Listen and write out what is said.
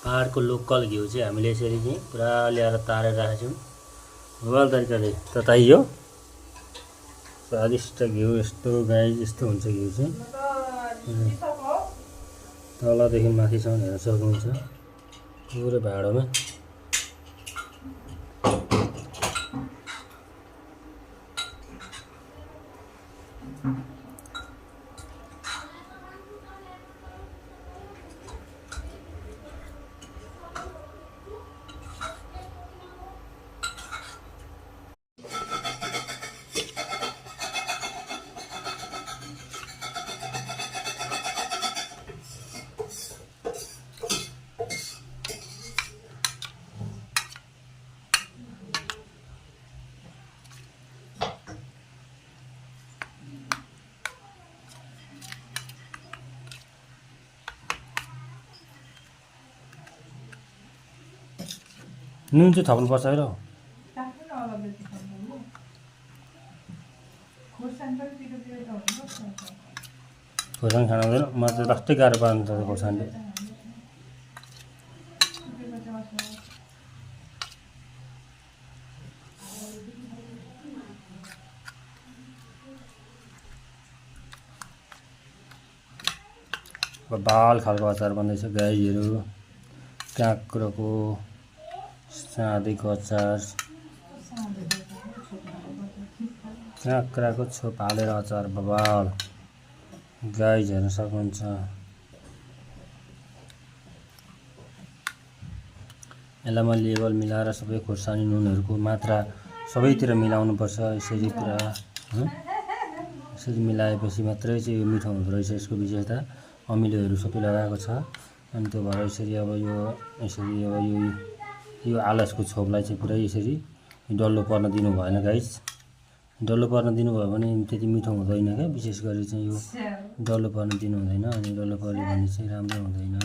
पहाडको लोकल घिउ चाहिँ हामीले यसरी चाहिँ पुरा ल्याएर तारेर राखेको छौँ। भोगाल तरिकाले तताइयो स्वादिष्ट घिउ यस्तो गाई जस्तो हुन्छ घिउ चाहिँ। तलदेखि माथिसम्म हेर्न सक्नुहुन्छ पुरै भाँडोमा। नुन चाहिँ थप्नुपर्छ है र खोर्सानी खानु हुँदैन। म त कस्तै गाह्रो पार्नु पर्छ खोर्सानीले। बाल खालको अचार बन्दैछ गाईहरू। काँक्रोको साँधेको अचार, काँक्राको छोप हालेर अचार बबाल गाई हेर्न सक्नुहुन्छ। यसलाई म लेभल मिलाएर सबै खोर्सानी नुनहरूको मात्रा सबैतिर मिलाउनुपर्छ। यसरी पुरा यसरी मिलाएपछि मात्रै चाहिँ यो मिठो हुँदो रहेछ। यसको विशेषता अमिलोहरू सबै लगाएको छ। अनि त्यो भएर यसरी अब यसरी अब यो आलसको छोपलाई चाहिँ पुरै यसरी डल्लो पर्न दिनु भएन गाइस। डल्लो पर्न दिनुभयो भने त्यति मिठो हुँदैन क्या। विशेष गरी चाहिँ यो डल्लो पर्न दिनु हुँदैन। अनि डल्लो पर्यो भने चाहिँ राम्रो हुँदैन।